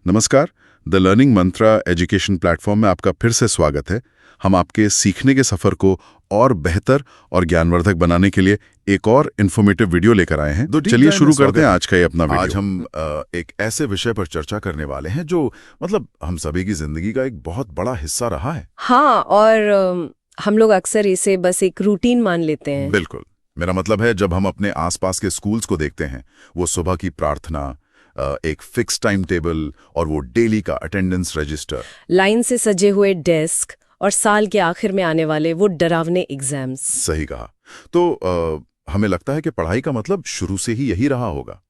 नमस्कार। The learning Mantra education platform में आपका फिर से स्वागत है। हम आपके सीखने के सफर को और बेहतर और ज्ञानवर्धक बनाने के लिए एक और इन्फॉर्मेटिव वीडियो लेकर आए हैं। तो चलिए शुरू करते हैं आज का ये अपना वीडियो। आज हम एक ऐसे विषय पर चर्चा करने वाले हैं जो हम सभी की जिंदगी का एक बहुत बड़ा हिस्सा रहा है। हाँ, और हम लोग अक्सर इसे बस एक रूटीन मान लेते हैं। बिल्कुल, मेरा मतलब है जब हम अपने आसपास के स्कूल्स को देखते हैं, वो सुबह की प्रार्थना, एक फिक्स टाइम टेबल और वो डेली का अटेंडेंस रजिस्टर, लाइन से सजे हुए डेस्क और साल के आखिर में आने वाले वो डरावने एग्जाम्स। सही कहा। तो हमें लगता है कि पढ़ाई का मतलब शुरू से ही यही रहा होगा।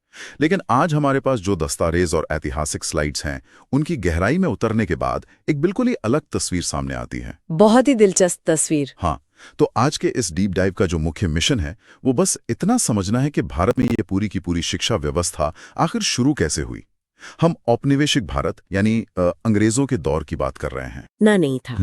लेकिन आज हमारे पास जो दस्तावेज और ऐतिहासिक स्लाइड्स हैं, उनकी गहराई में उतरने के बाद एक बिल्कुल ही अलग तस्वीर सामने आती है। बहुत ही दिलचस्प तस्वीर। हाँ, तो आज के इस डीप डाइव का जो मुख्य मिशन है वो बस इतना समझना है कि भारत में ये पूरी की पूरी शिक्षा व्यवस्था आखिर शुरू कैसे हुई। हम औपनिवेशिक भारत यानी अंग्रेजों के दौर की बात कर रहे हैं। ना नहीं था।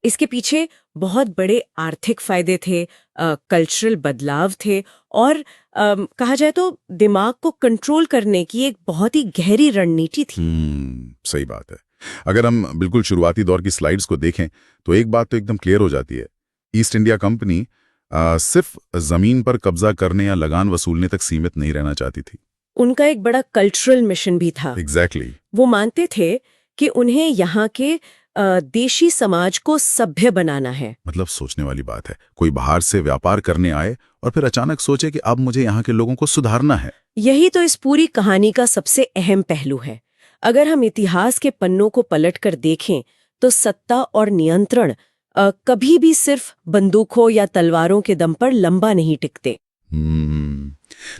इसके पीछे बहुत बड़े आर्थिक फायदे थे, कल्चरल बदलाव थे और कहा जाए तो दिमाग को कंट्रोल करने की एक बहुत ही गहरी रणनीति थी। सही बात है। अगर हम बिल्कुल शुरुआती दौर की स्लाइड्स को देखें तो एक बात तो एकदम क्लियर हो जाती है। ईस्ट इंडिया कंपनी सिर्फ जमीन पर कब्जा करने या लगान वसूलने तक सीमित नहीं रहना चाहती थी। उनका एक बड़ा कल्चरल मिशन भी था। एग्जैक्टली। वो मानते थे कि उन्हें यहाँ के देशी समाज को सभ्य बनाना है। मतलब सोचने वाली बात है, कोई बाहर से व्यापार करने आए और फिर अचानक सोचे कि अब मुझे यहाँ के लोगों को सुधारना है। यही तो इस पूरी कहानी का सबसे अहम पहलू है। अगर हम इतिहास के पन्नों को पलटकर देखें तो सत्ता और नियंत्रण कभी भी सिर्फ बंदूकों या तलवारों के दम पर लंबा नहीं टिकते।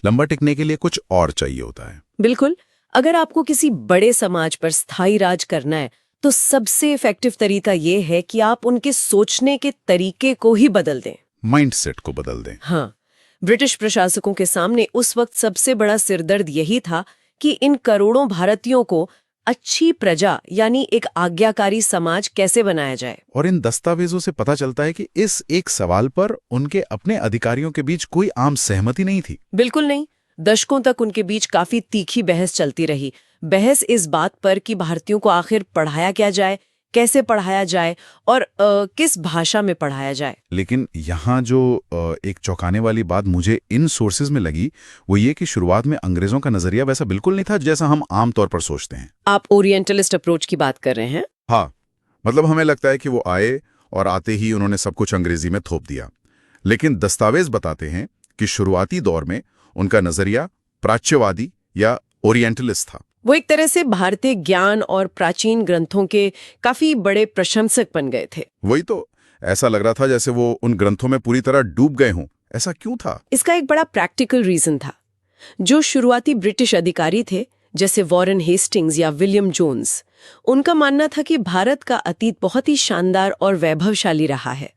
लंबा टिकने के लिए कुछ और चाहिए होता है। बिल्कुल। अगर आपको किसी बड़े समाज पर स्थायी राज करना है तो सबसे इफेक्टिव तरीका ये है कि आप उनके सोचने के तरीके को ही बदल दें, माइंडसेट को बदल दें। हाँ, ब्रिटिश प्रशासकों के सामने उस वक्त सबसे बड़ा सिरदर्द यही था कि इन करोड़ों भारतीयों को अच्छी प्रजा यानी एक आज्ञाकारी समाज कैसे बनाया जाए। और इन दस्तावेजों से पता चलता है कि इस एक सवाल पर उनके अपने अधिकारियों के बीच कोई आम सहमति नहीं थी। बिल्कुल नहीं। दशकों तक उनके बीच काफी तीखी बहस चलती रही। बहस इस बात पर कि भारतीयों को आखिर पढ़ाया क्या जाए, कैसे पढ़ाया जाए और किस भाषा में पढ़ाया जाए। लेकिन यहाँ जो एक चौंकाने वाली बात मुझे इन सोर्सेज में लगी वो ये कि शुरुआत में अंग्रेजों का नजरिया वैसा बिल्कुल नहीं था जैसा हम आमतौर पर सोचते हैं। आप ओरिएंटलिस्ट अप्रोच की बात कर रहे हैं? हाँ, मतलब हमें लगता है कि वो आए और आते ही उन्होंने सब कुछ अंग्रेजी में थोप दिया। लेकिन दस्तावेज बताते हैं कि शुरुआती दौर में उनका नजरिया प्राच्यवादी या ओरिएंटलिस्ट था। वो एक तरह से भारतीय ज्ञान और प्राचीन ग्रंथों के काफी बड़े प्रशंसक बन गए थे। वही तो, ऐसा लग रहा था जैसे वो उन ग्रंथों में पूरी तरह डूब गए हों। ऐसा क्यों था? इसका एक बड़ा प्रैक्टिकल रीजन था। जो शुरुआती ब्रिटिश अधिकारी थे जैसे वॉरेन हेस्टिंग्स या विलियम जोन्स, उनका मानना था कि भारत का अतीत बहुत ही शानदार और वैभवशाली रहा है।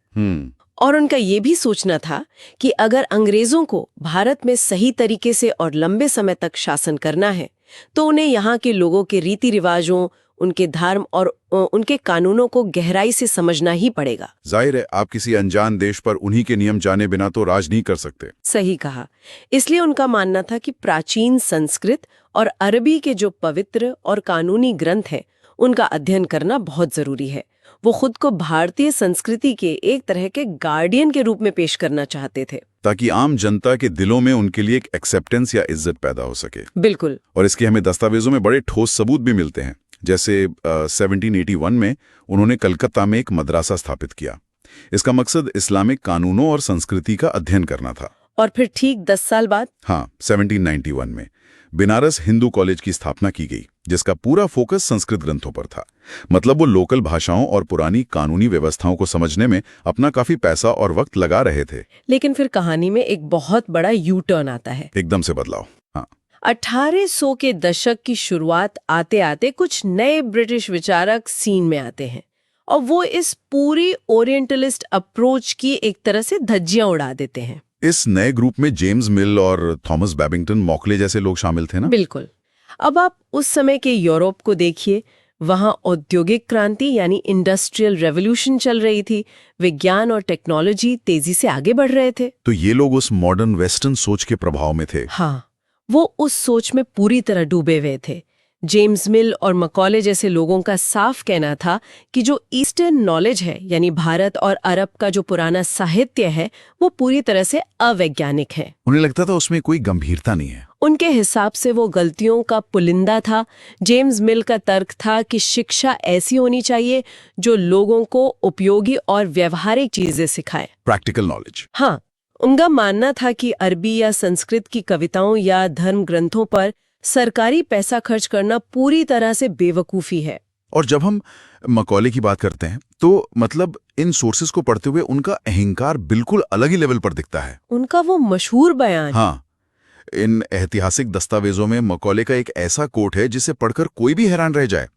और उनका ये भी सोचना था कि अगर अंग्रेजों को भारत में सही तरीके से और लंबे समय तक शासन करना है तो उन्हें यहाँ के लोगों के रीति रिवाजों, उनके धर्म और उनके कानूनों को गहराई से समझना ही पड़ेगा। जाहिर है, आप किसी अनजान देश पर उन्हीं के नियम जाने बिना तो राज नहीं कर सकते। सही कहा। इसलिए उनका मानना था कि प्राचीन संस्कृत और अरबी के जो पवित्र और कानूनी ग्रंथ हैं, उनका अध्ययन करना बहुत जरूरी है। वो खुद को भारतीय संस्कृति के एक तरह के गार्डियन के रूप में पेश करना चाहते थे, ताकि आम जनता के दिलों में उनके लिए एक एक्सेप्टेंस या इज्जत पैदा हो सके। बिल्कुल। और इसके हमें दस्तावेजों में बड़े ठोस सबूत भी मिलते हैं। जैसे 1781 में उन्होंने कलकत्ता में एक मदरसा स्थापित किया। इसका मकसद इस्लामिक कानूनों और संस्कृति का अध्ययन करना था। और फिर ठीक 10 साल बाद, हाँ, 1791 में बनारस हिंदू कॉलेज की स्थापना की गई, जिसका पूरा फोकस संस्कृत ग्रंथों पर था। मतलब वो लोकल भाषाओं और पुरानी कानूनी व्यवस्थाओं को समझने में अपना काफी पैसा और वक्त लगा रहे थे। लेकिन फिर कहानी में एक बहुत बड़ा यू टर्न आता है। एकदम से बदलाव। हाँ, 1800 के दशक की शुरुआत आते आते कुछ नए ब्रिटिश विचारक सीन में आते हैं और वो इस पूरी ओरिएंटलिस्ट अप्रोच की एक तरह से धज्जियां उड़ा देते हैं। इस नए ग्रुप में जेम्स मिल और थॉमस बैबिंगटन मॉकले जैसे लोग शामिल थे ना? बिल्कुल। अब आप उस समय के यूरोप को देखिए, वहां औद्योगिक क्रांति यानी इंडस्ट्रियल रेवोल्यूशन चल रही थी। विज्ञान और टेक्नोलॉजी तेजी से आगे बढ़ रहे थे। तो ये लोग उस मॉडर्न वेस्टर्न सोच के प्रभाव में थे। हाँ, वो उस सोच में पूरी तरह डूबे हुए थे। जेम्स मिल और मकॉले जैसे लोगों का साफ कहना था कि जो ईस्टर्न नॉलेज है, यानी भारत और अरब का जो पुराना साहित्य है, वो पूरी तरह से अवैज्ञानिक है। उन्हें लगता था उसमें कोई गंभीरता नहीं है। उनके हिसाब से वो गलतियों का पुलिंदा था। जेम्स मिल का तर्क था कि शिक्षा ऐसी होनी चाहिए जो लोगों को उपयोगी और व्यवहारिक चीजें सिखाए, प्रैक्टिकल नॉलेज। हाँ, उनका मानना था कि अरबी या संस्कृत की कविताओं या धर्म ग्रंथों पर सरकारी पैसा खर्च करना पूरी तरह से बेवकूफ़ी है। और जब हम मकौले की बात करते हैं तो मतलब इन सोर्सेज को पढ़ते हुए उनका अहंकार बिल्कुल अलग ही लेवल पर दिखता है। उनका वो मशहूर बयान, हाँ, इन ऐतिहासिक दस्तावेजों में मकौले का एक ऐसा कोट है जिसे पढ़कर कोई भी हैरान रह जाए।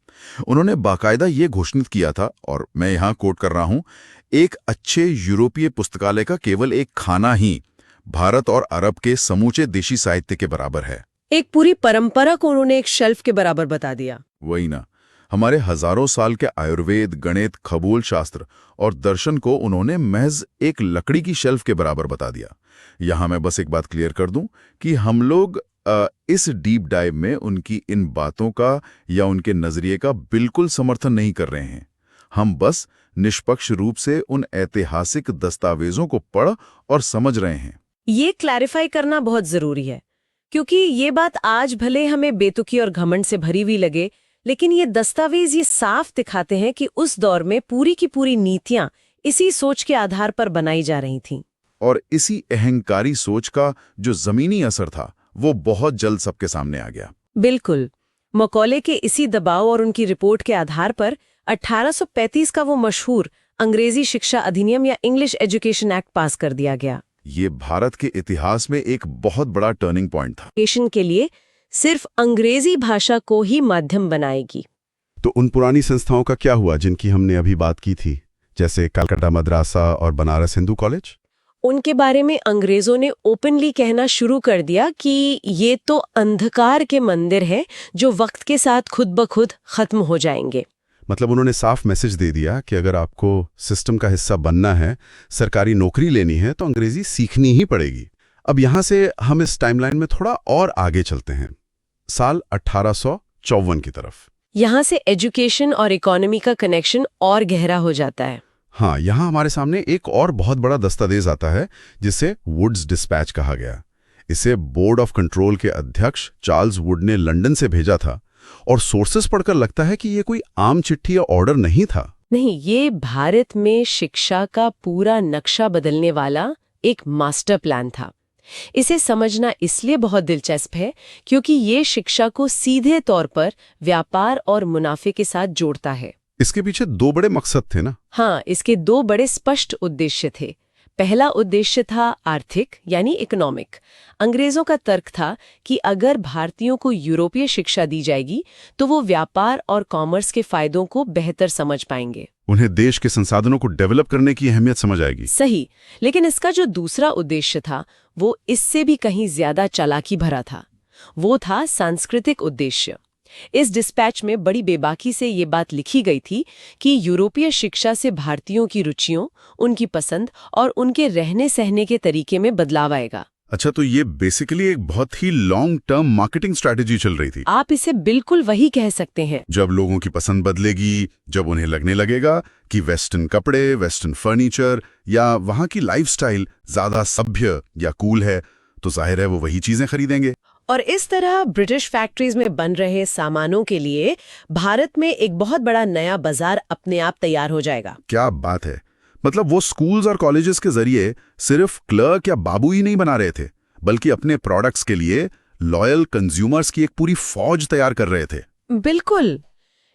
उन्होंने बाकायदा ये घोषित किया था, और मैं यहाँ कोट कर रहा हूं, एक अच्छे यूरोपीय पुस्तकालय का केवल एक खाना ही भारत और अरब के समूचे देशी साहित्य के बराबर है। एक पूरी परंपरा को उन्होंने एक शेल्फ के बराबर बता दिया। वही ना, हमारे हजारों साल के आयुर्वेद, गणित, खगोल शास्त्र और दर्शन को उन्होंने महज एक लकड़ी की शेल्फ के बराबर बता दिया। यहां मैं बस एक बात क्लियर कर दूं कि हम लोग इस डीप डाइव में उनकी इन बातों का या उनके नजरिए का बिल्कुल समर्थन नहीं कर रहे हैं। हम बस निष्पक्ष रूप से उन ऐतिहासिक दस्तावेजों को पढ़ और समझ रहे हैं। ये क्लैरिफाई करना बहुत जरूरी है, क्योंकि ये बात आज भले हमें बेतुकी और घमंड से भरी हुई लगे, लेकिन ये दस्तावेज ये साफ दिखाते हैं कि उस दौर में पूरी की पूरी नीतियां इसी सोच के आधार पर बनाई जा रही थीं। और इसी अहंकारी सोच का जो जमीनी असर था वो बहुत जल्द सबके सामने आ गया। बिल्कुल, मकौले के इसी दबाव और उनकी रिपोर्ट के आधार पर 1835 का वो मशहूर अंग्रेजी शिक्षा अधिनियम या इंग्लिश एजुकेशन एक्ट पास कर दिया गया। ये भारत के इतिहास में एक बहुत बड़ा टर्निंग पॉइंट था। एजुकेशन के लिए सिर्फ अंग्रेजी भाषा को ही माध्यम बनाएगी। तो उन पुरानी संस्थाओं का क्या हुआ जिनकी हमने अभी बात की थी, जैसे कलकत्ता मद्रासा और बनारस हिंदू कॉलेज? उनके बारे में अंग्रेजों ने ओपनली कहना शुरू कर दिया कि ये तो अंधकार के मंदिर हैं जो वक्त के साथ खुद ब खुद खत्म हो जाएंगे। मतलब उन्होंने साफ मैसेज दे दिया कि अगर आपको सिस्टम का हिस्सा बनना है, सरकारी नौकरी लेनी है, तो अंग्रेजी सीखनी ही पड़ेगी। अब यहाँ से हम इस टाइमलाइन में थोड़ा और आगे चलते हैं, साल 1854 की तरफ। यहाँ से एजुकेशन और इकोनॉमी का कनेक्शन और गहरा हो जाता है। हाँ, यहाँ हमारे सामने एक और बहुत बड़ा दस्तावेज आता है जिसे वुड्स डिस्पैच कहा गया। इसे बोर्ड ऑफ कंट्रोल के अध्यक्ष चार्ल्स वुड ने लंदन से भेजा था, और सोर्सेस पढ़कर लगता है कि ये कोई आम चिट्ठी या ऑर्डर नहीं था। नहीं, ये भारत में शिक्षा का पूरा नक्शा बदलने वाला एक मास्टर प्लान था। इसे समझना इसलिए बहुत दिलचस्प है क्योंकि ये शिक्षा को सीधे तौर पर व्यापार और मुनाफे के साथ जोड़ता है। इसके पीछे दो बड़े मकसद थे ना? हाँ, इसके दो बड़े स्पष्ट उद्देश्य थे। पहला उद्देश्य था आर्थिक यानी इकोनॉमिक। अंग्रेजों का तर्क था कि अगर भारतीयों को यूरोपीय शिक्षा दी जाएगी तो वो व्यापार और कॉमर्स के फायदों को बेहतर समझ पाएंगे। उन्हें देश के संसाधनों को डेवलप करने की अहमियत समझ आएगी। सही, लेकिन इसका जो दूसरा उद्देश्य था वो इससे भी कहीं ज्यादा चालाकी भरा था। वो था सांस्कृतिक उद्देश्य। इस डिस्पैच में बड़ी बेबाकी से ये बात लिखी गई थी कि यूरोपीय शिक्षा से भारतीयों की रुचियों, उनकी पसंद और उनके रहने सहने के तरीके में बदलाव आएगा। अच्छा, तो ये बेसिकली एक बहुत ही लॉन्ग टर्म मार्केटिंग स्ट्रैटेजी चल रही थी। आप इसे बिल्कुल वही कह सकते हैं। जब लोगों की पसंद बदलेगी, जब उन्हें लगने लगेगा कि वेस्टर्न कपड़े, वेस्टर्न फर्नीचर या वहाँ की लाइफस्टाइल ज्यादा सभ्य या कूल है, तो जाहिर है वो वही चीजें खरीदेंगे। और इस तरह ब्रिटिश फैक्ट्रीज में बन रहे सामानों के लिए भारत में एक बहुत बड़ा नया बाजार अपने आप तैयार हो जाएगा। क्या बात है! मतलब वो स्कूल्स और कॉलेजेस के जरिए सिर्फ क्लर्क या बाबू ही नहीं बना रहे थे, बल्कि अपने प्रोडक्ट्स के लिए लॉयल कंज्यूमर्स की एक पूरी फौज तैयार कर रहे थे। बिल्कुल।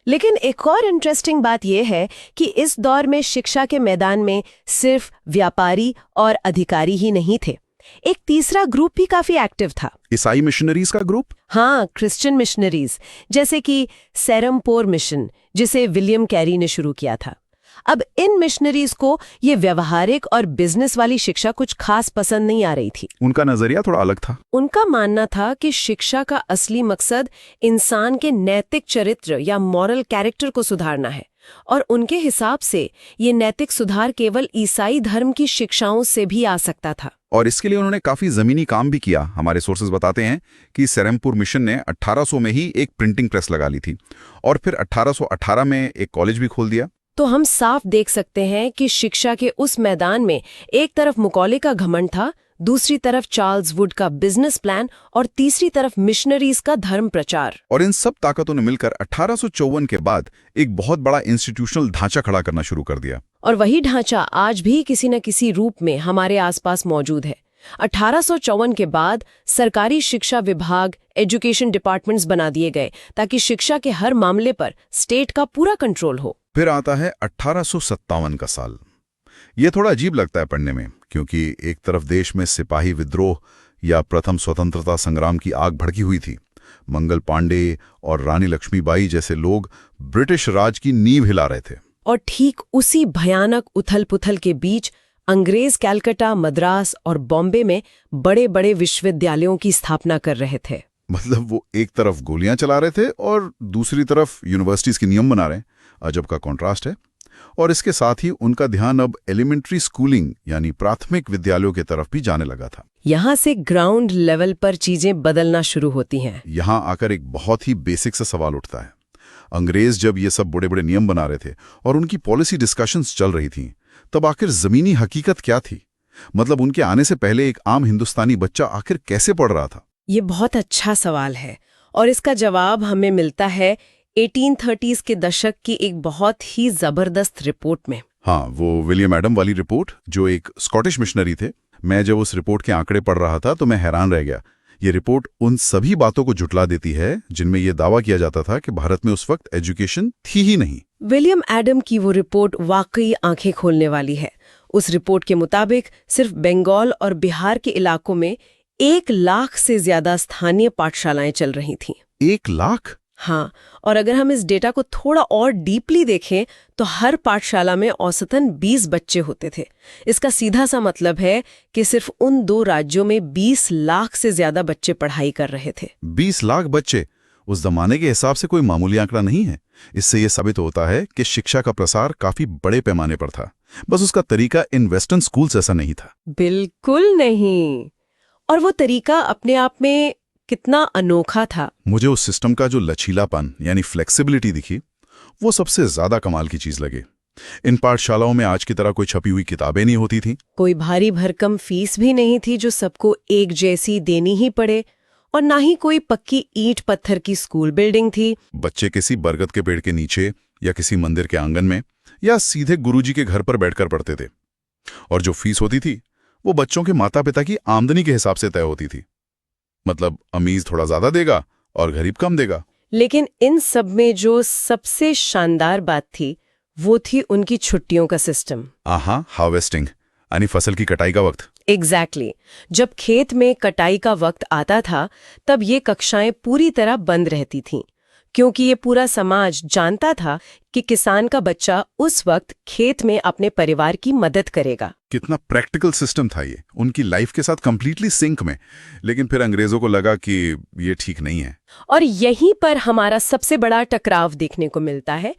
लेकिन एक और इंटरेस्टिंग बात यह है कि इस दौर में शिक्षा के मैदान में सिर्फ व्यापारी और अधिकारी ही नहीं थे। एक तीसरा ग्रुप भी काफी एक्टिव था। ईसाई मिशनरीज का ग्रुप? हाँ, क्रिश्चियन मिशनरीज, जैसे कि सेरमपोर मिशन, जिसे विलियम कैरी ने शुरू किया था। अब इन मिशनरीज को ये व्यवहारिक और बिजनेस वाली शिक्षा कुछ खास पसंद नहीं आ रही थी। उनका नजरिया थोड़ा अलग था। उनका मानना था कि शिक्षा का असली मकसद इंसान के नैतिक चरित्र या मॉरल कैरेक्टर को सुधारना है, और उनके हिसाब से ये नैतिक सुधार केवल ईसाई धर्म की शिक्षाओं से भी आ सकता था। और इसके लिए उन्होंने काफ़ी ज़मीनी काम भी किया। हमारे सोर्सेज बताते हैं कि सेरमपुर मिशन ने 1800 में ही एक प्रिंटिंग प्रेस लगा ली थी और फिर 1818 में एक कॉलेज भी खोल दिया। तो हम साफ देख सकते हैं कि शिक्षा के उस मैदान में एक तरफ मकौले का घमंड था, दूसरी तरफ चार्ल्स वुड का बिजनेस प्लान और तीसरी तरफ मिशनरीज का धर्म प्रचार। और इन सब ताकतों ने मिलकर 1854 के बाद एक बहुत बड़ा इंस्टीट्यूशनल ढांचा खड़ा करना शुरू कर दिया। और वही ढांचा आज भी किसी न किसी रूप में हमारे आसपास मौजूद है। 1854 के बाद सरकारी शिक्षा विभाग, एजुकेशन डिपार्टमेंट्स बना दिए गए ताकि शिक्षा के हर मामले पर स्टेट का पूरा कंट्रोल हो। फिर आता है 1857 का साल। ये थोड़ा अजीब लगता है पढ़ने में, क्योंकि एक तरफ देश में सिपाही विद्रोह या प्रथम स्वतंत्रता संग्राम की आग भड़की हुई थी। मंगल पांडे और रानी लक्ष्मीबाई जैसे लोग ब्रिटिश राज की नींव हिला रहे थे। और ठीक उसी भयानक उथल-पुथल के बीच अंग्रेज कलकत्ता, मद्रास और बॉम्बे में बड़े-बड़े विश्वविद्यालयों की स्थापना कर रहे थे। मतलब वो एक तरफ गोलियां चला रहे थे और दूसरी तरफ यूनिवर्सिटीज के नियम बना रहे हैं। अजब का कॉन्ट्रास्ट है। और इसके साथ ही उनका ध्यान अब एलिमेंट्री स्कूलिंग यानी प्राथमिक विद्यालयों की तरफ भी जाने लगा था। यहाँ से ग्राउंड लेवल पर चीजें बदलना शुरू होती हैं। यहाँ आकर एक बहुत ही बेसिक सा सवाल उठता है। अंग्रेज जब ये सब बड़े बड़े नियम बना रहे थे और उनकी पॉलिसी डिस्कशंस चल रही थी, तब आखिर जमीनी हकीकत क्या थी? मतलब उनके आने से पहले एक आम हिंदुस्तानी बच्चा आखिर कैसे पढ़ रहा था? ये बहुत अच्छा सवाल है और इसका जवाब हमें मिलता है 1830s के दशक की एक बहुत ही जबरदस्त रिपोर्ट में। हाँ, वो विलियम एडम वाली रिपोर्ट, जो एक स्कॉटिश मिशनरी थे। मैं जब उस रिपोर्ट के आंकड़े पढ़ रहा था तो मैं हैरान रह गया। ये रिपोर्ट उन सभी बातों को जुटला देती है जिनमें यह दावा किया जाता था कि भारत में उस वक्त एजुकेशन थी ही नहीं। विलियम एडम की वो रिपोर्ट वाकई आंखें खोलने वाली है। उस रिपोर्ट के मुताबिक सिर्फ बंगाल और बिहार के इलाकों में 1 लाख से ज्यादा स्थानीय पाठशालाएं चल रही थीं। 1 लाख? हाँ, और अगर हम इस डेटा को थोड़ा और डीपली देखें तो हर पाठशाला में औसतन 20 बच्चे होते थे। इसका सीधा सा मतलब है कि सिर्फ उन 2 राज्यों में 20 लाख से ज्यादा बच्चे पढ़ाई कर रहे थे। 20 लाख बच्चे उस जमाने के हिसाब से कोई मामूली आंकड़ा नहीं है। इससे यह साबित होता है कि शिक्षा का प्रसार काफी बड़े पैमाने पर था। बस उसका तरीका इन वेस्टर्न स्कूल्स ऐसा नहीं था। बिल्कुल नहीं। और वो तरीका अपने आप में कितना अनोखा था। मुझे उस सिस्टम का जो लचीलापन यानी फ्लेक्सिबिलिटी दिखी, वो सबसे ज्यादा कमाल की चीज लगी। इन पाठशालाओं में आज की तरह कोई छपी हुई किताबें नहीं होती थी, कोई भारी भरकम फीस भी नहीं थी जो सबको एक जैसी देनी ही पड़े, और ना ही कोई पक्की ईंट पत्थर की स्कूल बिल्डिंग थी। बच्चे किसी बरगद के पेड़ के नीचे या किसी मंदिर के आंगन में या सीधे गुरुजी के घर पर बैठकर पढ़ते थे। और जो फीस होती थी वो बच्चों के माता पिता की आमदनी के हिसाब से तय होती थी। मतलब अमीर थोड़ा ज्यादा देगा और गरीब कम देगा। लेकिन इन सब में जो सबसे शानदार बात थी वो थी उनकी छुट्टियों का सिस्टम। हार्वेस्टिंग यानी फसल की कटाई का वक्त। एग्जैक्टली। जब खेत में कटाई का वक्त आता था तब ये कक्षाएं पूरी तरह बंद रहती थीं, क्योंकि ये पूरा समाज जानता था कि किसान का बच्चा उस वक्त खेत में अपने परिवार की मदद करेगा। कितना प्रैक्टिकल सिस्टम था ये, उनकी लाइफ के साथ कंप्लीटली सिंक में। लेकिन फिर अंग्रेजों को लगा कि ये ठीक नहीं है। और यहीं पर हमारा सबसे बड़ा टकराव देखने को मिलता है।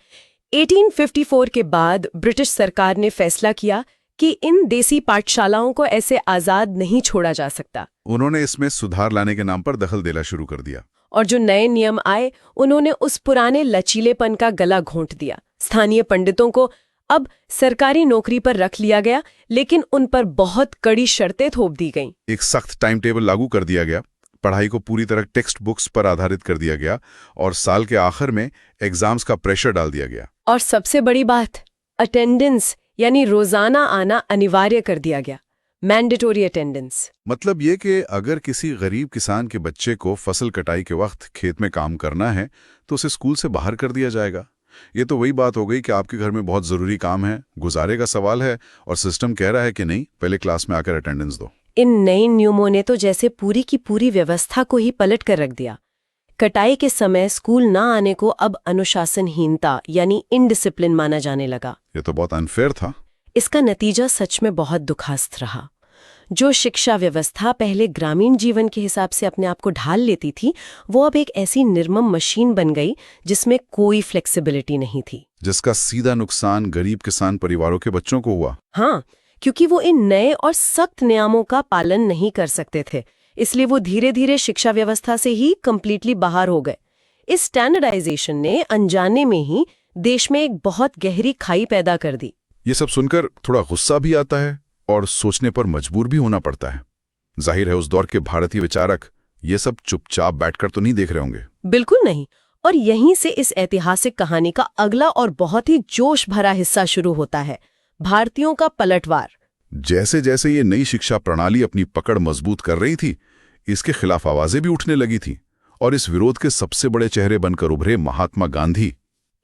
1854 के बाद ब्रिटिश सरकार ने फैसला किया कि इन देसी पाठशालाओं को ऐसे आजाद नहीं छोड़ा जा सकता। उन्होंने इसमें सुधार लाने के नाम पर दखल देना शुरू कर दिया। और जो नए नियम आए उन्होंने उस पुराने लचीलेपन का गला घोंट दिया। स्थानीय पंडितों को अब सरकारी नौकरी पर रख लिया गया, लेकिन उन पर बहुत कड़ी शर्तें थोप दी गईं। एक सख्त टाइम टेबल लागू कर दिया गया, पढ़ाई को पूरी तरह टेक्स्ट बुक्स पर आधारित कर दिया गया और साल के आखिर में एग्जाम्स का प्रेशर डाल दिया गया। और सबसे बड़ी बात, अटेंडेंस यानी रोजाना आना अनिवार्य कर दिया गया। Mandatory attendance. मतलब ये कि अगर किसी गरीब किसान के बच्चे को फसल कटाई के वक्त खेत में काम करना है तो उसे स्कूल से बाहर कर दिया जाएगा। ये तो वही बात हो गई कि आपके घर में बहुत जरूरी काम है, गुजारे का सवाल है और सिस्टम कह रहा है कि नहीं, पहले क्लास में आकर अटेंडेंस दो। इन नए नियमों ने तो जैसे पूरी की पूरी व्यवस्था को ही पलट कर रख दिया। कटाई के समय स्कूल ना आने को अब अनुशासनहीनता यानी इनडिसिप्लिन माना जाने लगा। ये तो बहुत अनफेयर था। इसका नतीजा सच में बहुत दुखास्त रहा। जो शिक्षा व्यवस्था पहले ग्रामीण जीवन के हिसाब से अपने आप को ढाल लेती थी, वो अब एक ऐसी निर्मम मशीन बन गई जिसमें कोई फ्लेक्सिबिलिटी नहीं थी, जिसका सीधा नुकसान गरीब किसान परिवारों के बच्चों को हुआ। हाँ, क्योंकि वो इन नए और सख्त नियमों का पालन नहीं कर सकते थे। इसलिए वो धीरे धीरे शिक्षा व्यवस्था से ही कंप्लीटली बाहर हो गए। इस स्टैंडर्डाइजेशन ने अनजाने में ही देश में एक बहुत गहरी खाई पैदा कर दी। ये सब सुनकर थोड़ा गुस्सा भी आता है और सोचने पर मजबूर भी होना पड़ता है। जाहिर है उस दौर के भारतीय विचारक ये सब चुपचाप बैठकर तो नहीं देख रहे होंगे। बिल्कुल नहीं। और यहीं से इस ऐतिहासिक कहानी का अगला और बहुत ही जोश भरा हिस्सा शुरू होता है, भारतीयों का पलटवार। जैसे जैसे ये नई शिक्षा प्रणाली अपनी पकड़ मजबूत कर रही थी, इसके खिलाफ आवाजें भी उठने लगी थी और इस विरोध के सबसे बड़े चेहरे बनकर उभरे महात्मा गांधी।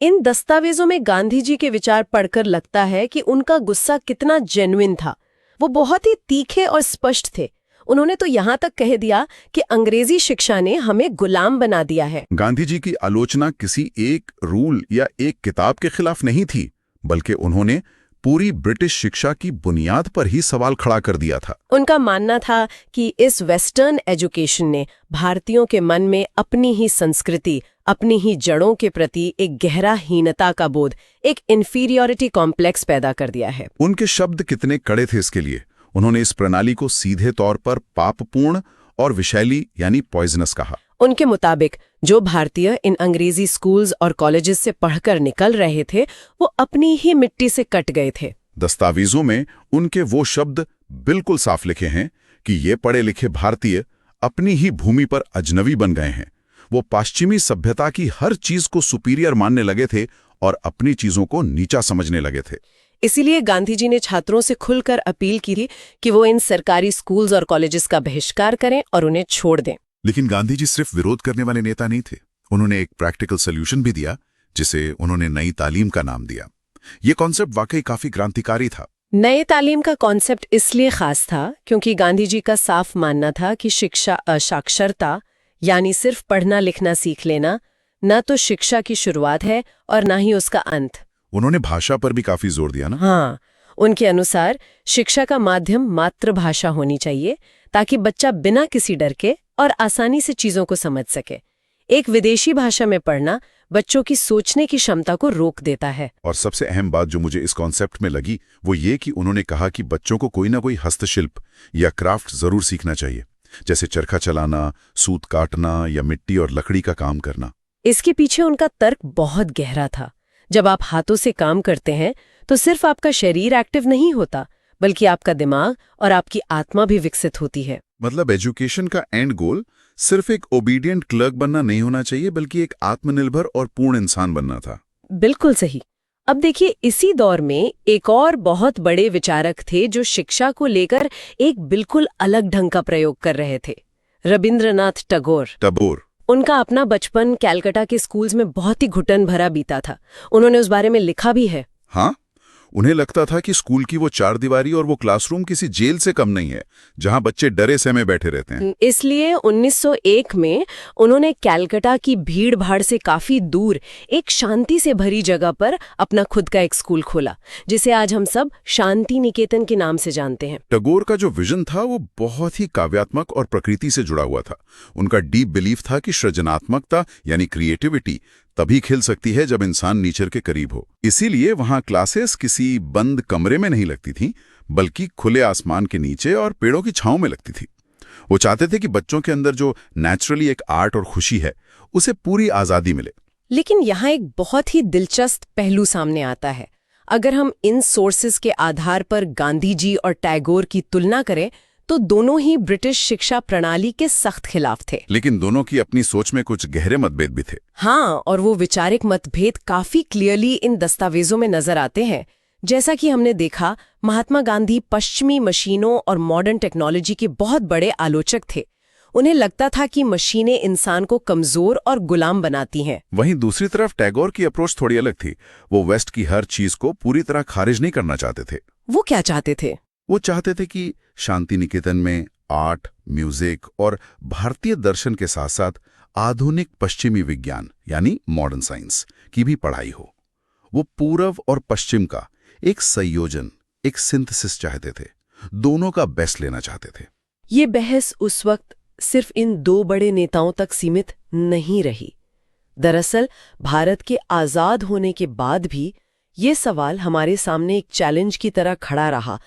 इन दस्तावेजों में गांधी जी के विचार पढ़कर लगता है कि उनका गुस्सा कितना जेन्युइन था। वो बहुत ही तीखे और स्पष्ट थे। उन्होंने तो यहाँ तक कह दिया कि अंग्रेजी शिक्षा ने हमें गुलाम बना दिया है। गांधी जी की आलोचना किसी एक रूल या एक किताब के खिलाफ नहीं थी, बल्कि उन्होंने पूरी ब्रिटिश शिक्षा की बुनियाद पर ही सवाल खड़ा कर दिया था। उनका मानना था कि इस वेस्टर्न एजुकेशन ने भारतीयों के मन में अपनी ही संस्कृति, अपनी ही जड़ों के प्रति एक गहरा हीनता का बोध, एक इन्फीरियॉरिटी कॉम्प्लेक्स पैदा कर दिया है। उनके शब्द कितने कड़े थे इसके लिए। उन्होंने इस प्रणाली को सीधे तौर पर पापपूर्ण और विषैली यानी पॉइजनस कहा। उनके मुताबिक जो भारतीय इन अंग्रेजी स्कूल्स और कॉलेजेस से पढ़कर निकल रहे थे, वो अपनी ही मिट्टी से कट गए थे। दस्तावेजों में उनके वो शब्द बिल्कुल साफ लिखे हैं कि ये पढ़े लिखे भारतीय अपनी ही भूमि पर अजनबी बन गए हैं। वो पश्चिमी सभ्यता की हर चीज को सुपीरियर मानने लगे थे और अपनी चीजों को नीचा समझने लगे थे। इसीलिए गांधी जी ने छात्रों से खुलकर अपील की थी कि वो इन सरकारी स्कूल्स और कॉलेजेस का बहिष्कार करें और उन्हें छोड़ दें। लेकिन गांधी जी सिर्फ विरोध करने वाले नेता नहीं थे। उन्होंने एक प्रैक्टिकल सोल्यूशन भी दिया, जिसे उन्होंने नई तालीम का नाम दिया। ये कॉन्सेप्ट वाकई काफी क्रांतिकारी था। नए तालीम का कॉन्सेप्ट इसलिए खास था क्योंकि गांधी जी का साफ मानना था कि शिक्षा असाक्षरता यानी सिर्फ पढ़ना लिखना सीख लेना न तो शिक्षा की शुरुआत है और न ही उसका अंत। उन्होंने भाषा पर भी काफी जोर दिया ना। हाँ, उनके अनुसार शिक्षा का माध्यम मातृभाषा होनी चाहिए ताकि बच्चा बिना किसी डर के और आसानी से चीजों को समझ सके। एक विदेशी भाषा में पढ़ना बच्चों की सोचने की क्षमता को रोक देता है। और सबसे अहम बात जो मुझे इस कॉन्सेप्ट में लगी वो ये कि उन्होंने कहा कि बच्चों को कोई ना कोई हस्तशिल्प या क्राफ्ट जरूर सीखना चाहिए, जैसे चरखा चलाना, सूत काटना या मिट्टी और लकड़ी का काम करना। इसके पीछे उनका तर्क बहुत गहरा था। जब आप हाथों से काम करते हैं तो सिर्फ आपका शरीर एक्टिव नहीं होता, बल्कि आपका दिमाग और आपकी आत्मा भी विकसित होती है। मतलब एजुकेशन का एंड गोल सिर्फ एक ओबीडियंट क्लर्क बनना नहीं होना चाहिए, बल्कि एक आत्मनिर्भर और पूर्ण इंसान बनना था। बिल्कुल सही। अब देखिए, इसी दौर में एक और बहुत बड़े विचारक थे जो शिक्षा को लेकर एक बिल्कुल अलग ढंग का प्रयोग कर रहे थे, रविंद्रनाथ टैगोर। उनका अपना बचपन कैलकाटा के स्कूल्स में बहुत ही घुटन भरा बीता था। उन्होंने उस बारे में लिखा भी है। हाँ, उन्हें लगता था कि स्कूल की वो चारदीवारी और वो क्लासरूम किसी जेल से कम नहीं है, जहां बच्चे डरे सहमे बैठे रहते हैं। इसलिए 1901 में उन्होंने कैलकाटा की भीड़ भाड़ से काफी दूर एक शांति से भरी जगह पर अपना खुद का एक स्कूल खोला, जिसे आज हम सब शांति निकेतन के नाम से जानते हैं। टैगोर का जो विजन था वो बहुत ही काव्यात्मक और प्रकृति से जुड़ा हुआ था। उनका डीप बिलीफ था कि सृजनात्मकता यानी क्रिएटिविटी तभी खिल सकती है जब इंसान नेचर के करीब हो। इसीलिए वहां क्लासेस किसी बंद कमरे में नहीं लगती थीं, बल्कि खुले आसमान के नीचे और पेड़ों की छांव में लगती थी। वो चाहते थे कि बच्चों के अंदर जो नेचुरली एक आर्ट और खुशी है, उसे पूरी आजादी मिले। लेकिन यहाँ एक बहुत ही दिलचस्प पहलू सामने आता है। अगर हम इन सोर्सेज के आधार पर गांधी जी और टैगोर की तुलना करें तो दोनों ही ब्रिटिश शिक्षा प्रणाली के सख्त खिलाफ थे। लेकिन दोनों की अपनी सोच में कुछ गहरे मतभेद भी थे। हाँ, और वो वैचारिक मतभेद काफी क्लियरली इन दस्तावेजों में नजर आते हैं। जैसा कि हमने देखा, महात्मा गांधी पश्चिमी मशीनों और मॉडर्न टेक्नोलॉजी के बहुत बड़े आलोचक थे। उन्हें लगता था कि मशीनें इंसान को कमजोर और गुलाम बनाती हैं। वहीं दूसरी तरफ टैगोर की अप्रोच थोड़ी अलग थी। वो वेस्ट की हर चीज को पूरी तरह खारिज नहीं करना चाहते थे। वो क्या चाहते थे? वो चाहते थे कि शांति निकेतन में आर्ट, म्यूजिक और भारतीय दर्शन के साथ साथ आधुनिक पश्चिमी विज्ञान यानी मॉडर्न साइंस की भी पढ़ाई हो। वो पूर्व और पश्चिम का एक संयोजन, एक सिंथेसिस चाहते थे। दोनों का बेस्ट लेना चाहते थे। ये बहस उस वक्त सिर्फ इन दो बड़े नेताओं तक सीमित नहीं रही। दरअसल भारत के आजाद होने के बाद भी ये सवाल हमारे सामने एक चैलेंज की तरह खड़ा रहा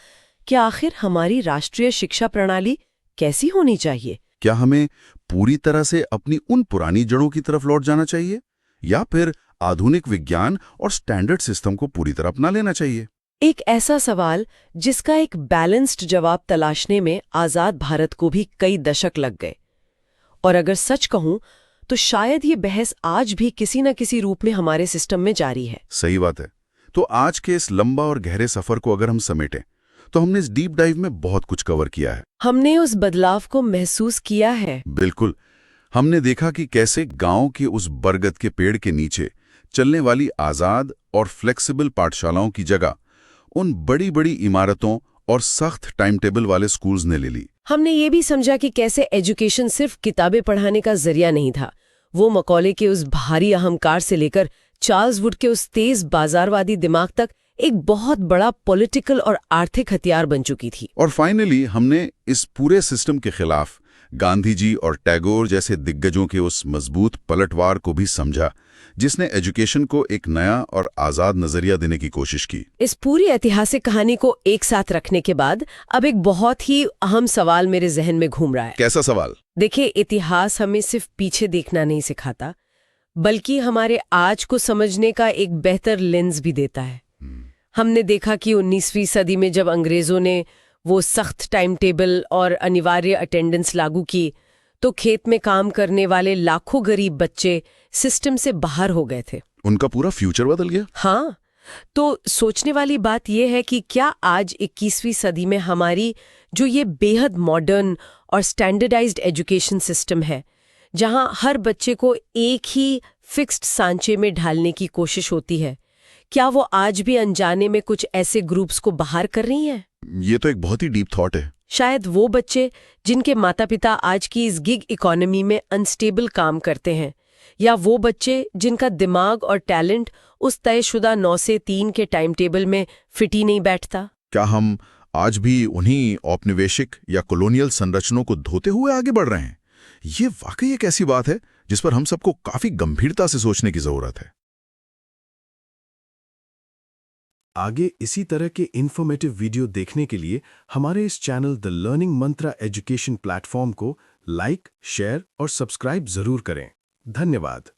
कि आखिर हमारी राष्ट्रीय शिक्षा प्रणाली कैसी होनी चाहिए। क्या हमें पूरी तरह से अपनी उन पुरानी जड़ों की तरफ लौट जाना चाहिए या फिर आधुनिक विज्ञान और स्टैंडर्ड सिस्टम को पूरी तरह अपना लेना चाहिए? एक ऐसा सवाल जिसका एक बैलेंस्ड जवाब तलाशने में आजाद भारत को भी कई दशक लग गए। और अगर सच कहूं तो शायद ये बहस आज भी किसी न किसी रूप में हमारे सिस्टम में जारी है। सही बात है। तो आज के इस लंबा और गहरे सफर को अगर हम समेटें तो हमने इस डीप डाइव में बहुत कुछ कवर किया है। हमने उस बदलाव को महसूस किया है। बिल्कुल। हमने देखा कि कैसे गांव के उस बरगद के पेड़ के नीचे चलने वाली आजाद और फ्लेक्सिबल पाठशालाओं की जगह उन बड़ी बड़ी इमारतों और सख्त टाइम टेबल वाले स्कूल्स ने ले ली। हमने ये भी समझा कि कैसे एजुकेशन सिर्फ किताबें पढ़ाने का जरिया नहीं था, वो मकौले के उस भारी अहंकार से लेकर चार्ल्स वुड के उस तेज बाजारवादी दिमाग तक एक बहुत बड़ा पॉलिटिकल और आर्थिक हथियार बन चुकी थी। और फाइनली हमने इस पूरे सिस्टम के खिलाफ गांधी जी और टैगोर जैसे दिग्गजों के उस मजबूत पलटवार को भी समझा, जिसने एजुकेशन को एक नया और आजाद नजरिया देने की कोशिश की। इस पूरी ऐतिहासिक कहानी को एक साथ रखने के बाद अब एक बहुत ही अहम सवाल मेरे जहन में घूम रहा है। कैसा सवाल? देखिए, इतिहास हमें सिर्फ पीछे देखना नहीं सिखाता, बल्कि हमारे आज को समझने का एक बेहतर लेंस भी देता है। हमने देखा कि 19वीं सदी में जब अंग्रेजों ने वो सख्त टाइम टेबल और अनिवार्य अटेंडेंस लागू की तो खेत में काम करने वाले लाखों गरीब बच्चे सिस्टम से बाहर हो गए थे। उनका पूरा फ्यूचर बदल गया। हाँ, तो सोचने वाली बात यह है कि क्या आज 21वीं सदी में हमारी जो ये बेहद मॉडर्न और स्टैंडर्डाइज्ड एजुकेशन सिस्टम है, जहां हर बच्चे को एक ही फिक्स्ड सांचे में ढालने की कोशिश होती है, क्या वो आज भी अनजाने में कुछ ऐसे ग्रुप्स को बाहर कर रही हैं? ये तो एक बहुत ही डीप थॉट है। शायद वो बच्चे जिनके माता पिता आज की इस गिग इकोनॉमी में अनस्टेबल काम करते हैं, या वो बच्चे जिनका दिमाग और टैलेंट उस तयशुदा 9 से 3 के टाइम टेबल में फिट ही नहीं बैठता। क्या हम आज भी उन्हीं औपनिवेशिक या कॉलोनियल संरचनाओं को धोते हुए आगे बढ़ रहे हैं? ये वाकई एक ऐसी बात है जिस पर हम सबको काफी गंभीरता से सोचने की जरूरत है। आगे इसी तरह के इन्फॉर्मेटिव वीडियो देखने के लिए हमारे इस channel the learning Mantra education platform को लाइक, शेयर और सब्सक्राइब जरूर करें। धन्यवाद।